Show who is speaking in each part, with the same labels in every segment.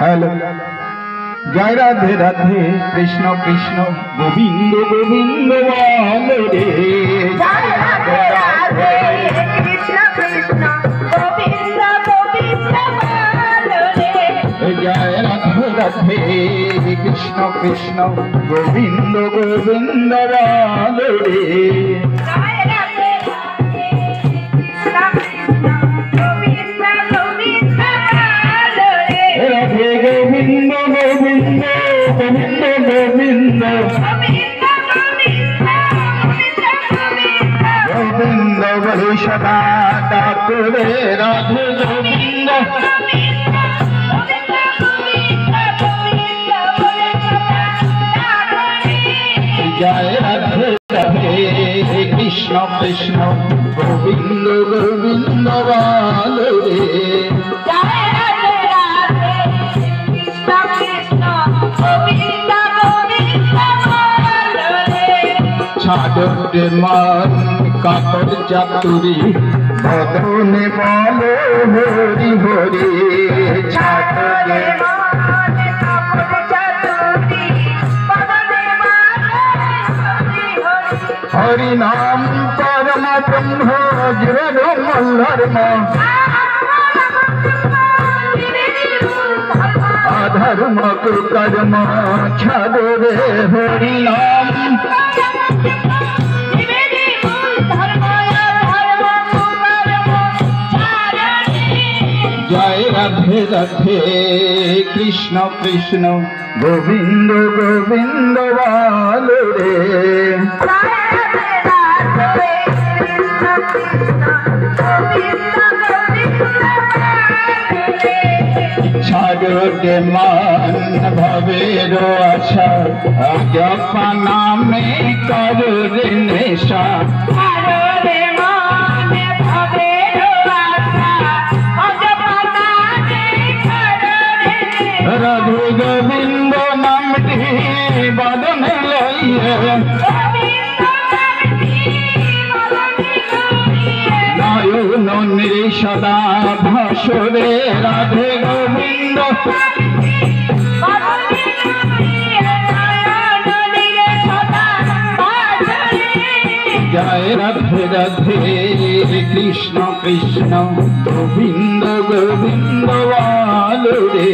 Speaker 1: Hello जय राधे राधे कृष्ण कृष्ण गोविंद गोविंद बोलो रे
Speaker 2: जय राधे राधे कृष्ण कृष्ण गोविंद गोविंद बोलो रे
Speaker 1: जय राधे राधे कृष्ण कृष्ण गोविंद गोविंद बोलो रे
Speaker 2: जय राधे राधे कृष्ण कृष्ण गोविंद गोविंद बोलो रे
Speaker 1: राधे गोविंद गोविंद गोविंद गोविंद गोविंद बलि सदा ठाकुरे राधे गोविंद जय राधे राधे कृष्ण कृष्ण गोविंद गोविंद बोलो रे ছাড়ে মান কাপড় চাতুরি বদনে বলো হরি হরি ছাড়ে হরি নাম পরম ব্রহ্ম জীবন মল্লর্ম अधर्म कर्म छाड़ो रे हरि नाम जय राधे राधे कृष्ण कृष्ण गोविंद गोविंद बोलो रे ছাড়ো রে মান ভবের আশা জপা নামে করো রে নেশা রাধে গোবিন্দ নামটি বদনে লইয়ে নয়ন নিঃসদা ভাসরে রাধে গোবিন্দ जय राधे राधे कृष्ण कृष्ण गोविंद गोविंद बोलो रे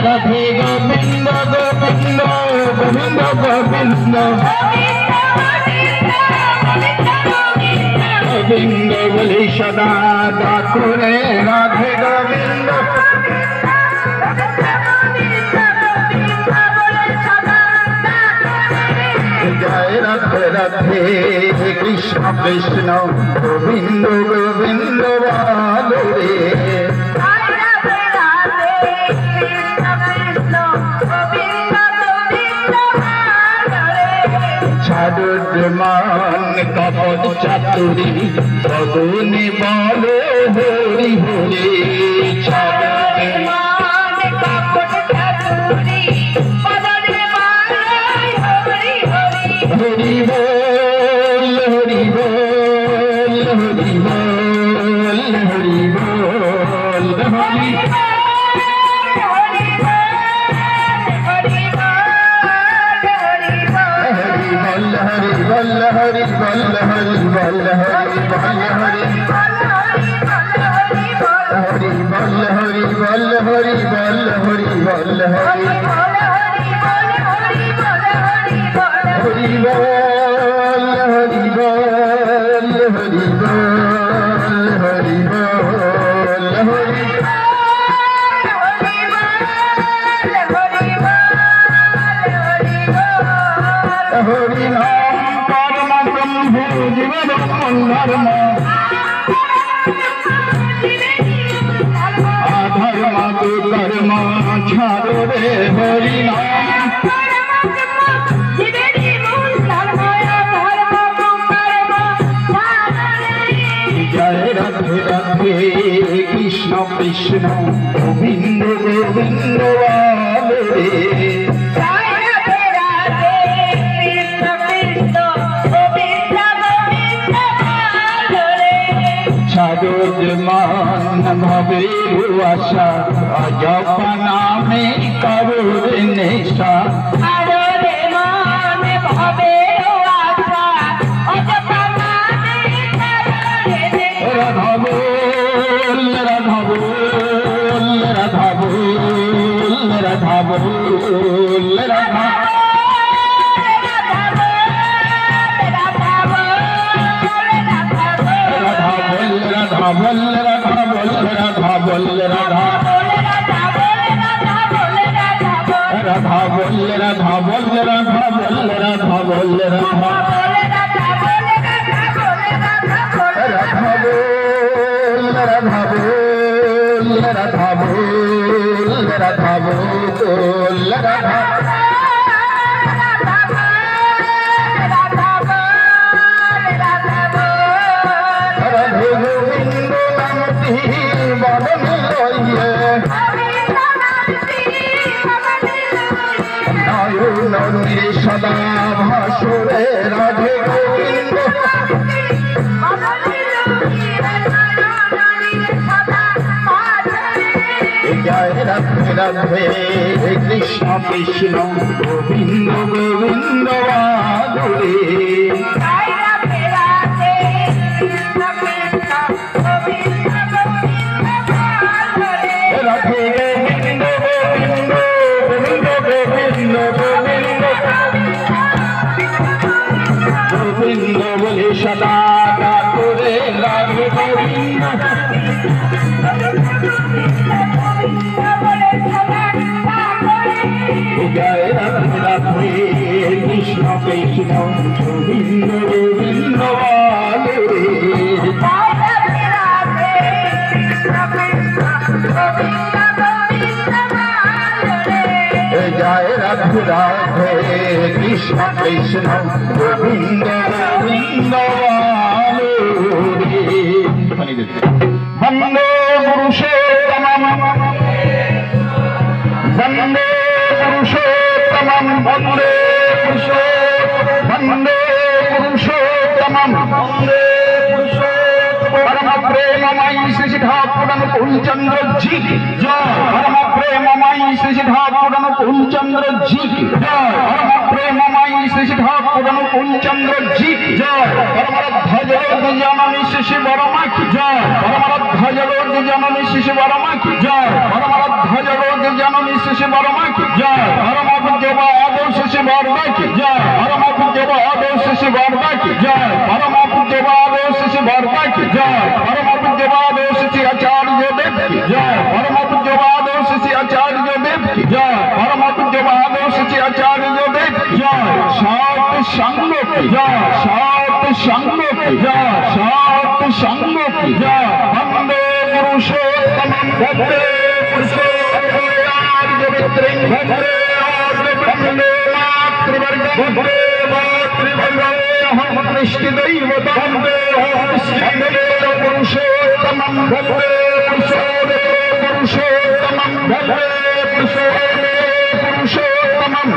Speaker 1: राधे गोविंद गोविंद गोविंद गोविंद गोविंद बोले सदा ठाकुरे राधे गोविंद जय राधे राधे कृष्ण कृष्ण गोविंद गोविंद बोलो रे ছাড়ো মান কপট চাতুরি বদনে বলো হরি হরি ছাড়ো মান কপট চাতুরি বদনে বলো হরি হরি হরি বল হরি বল হরি বল হরি বল হরি हरि बल हरि बल हरि बल हरि बल हरि हरि बल हरि बल हरि बल हरि बल हरि हरि बल हरि बल हरि बल हरि बल हरि हरि नाम परम ब्रह्म जीवन धर्म अधर्म कर्म छाड़ो रे हरि नाम जय राधे राधे कृष्ण कृष्ण गोविंद गोविंद बोलो रे
Speaker 2: जय राधे राधे कृष्ण कृष्ण गोविंद गोविंद
Speaker 1: মাধবের আশা জপা নামে কারোর নেশা
Speaker 2: আরো রে মনে ভবে আশা অজপা নামে কারোরে নেশা।
Speaker 1: রাধা বল রাধা বল রাধা বল রাধা বল রাধা রাধা বল রাধা বল রাধা বল রাধা রাধা বল রাধা বল রাধা বল রাধা বল রাধা রাধা বল রাধা বল রাধা বল রাধা বল রাধা রাধে গোবিন্দ নামটি বদন লইয়ে নয়ন সদা ভাসুরে রাধে গোবিন্দ জয় রাধে রাধে কৃষ্ণ কৃষ্ণ গোবিন্দ গোবিন্দ বাদুরে রাধে গোবিন্দ গোবিন্দ গোবিন্দ গোবিন্দ গোবিন্দ গোবিন্দ বলে সদা করে রাধে গোবিন্দ জয় রাধে রাধে কৃষ্ণ কৃষ্ণ গোবিন্দ গোবিন্দ বাদুরে জয় রাধে রাধে কৃষ্ণ কৃষ্ণ গোবিন্দ গোবিন্দ বন্দে পুরুষোত্তমম বন্দে পুরুষোত্তমম বন্দে পুরুষোত্তমম বন্দে परम प्रेममयी श्री ठाकुर अनुकूल चंद्र जी जय परम प्रेममयी श्री ठाकुर अनुकूल चंद्र जी जय परम प्रेममयी श्री ठाकुर अनुकूल चंद्र जी जय परम ध्वज जननी शिशु वर्मा की जय परम ध्वज जननी शिशु वर्मा की जय परम ध्वज जननी शिशु वर्मा की जय परम पूज्यपाद शिशु वर्मा की जय परम पूज्यपाद शिशु वर्मा की जय परम पूज्यपाद शिशु वर्मा की जय परम पूज्यपाद श्री आचार्य देव की जय परम पूज्यपाद श्री आचार्य देव की जय परम पूज्यपाद श्री आचार्य देव की जय सात संग की जय सात संग की जय सात संग की जय वंदे पुरुषोत्तमं वंदे पुरुषोत्तमं वंदे मातृवर्गं वंदे मातृवर्गं कृष्णदैवतं वंदे पुरुषोत्तमं वंदे पुरुषोत्तमं वंदे पुरुषोत्तमं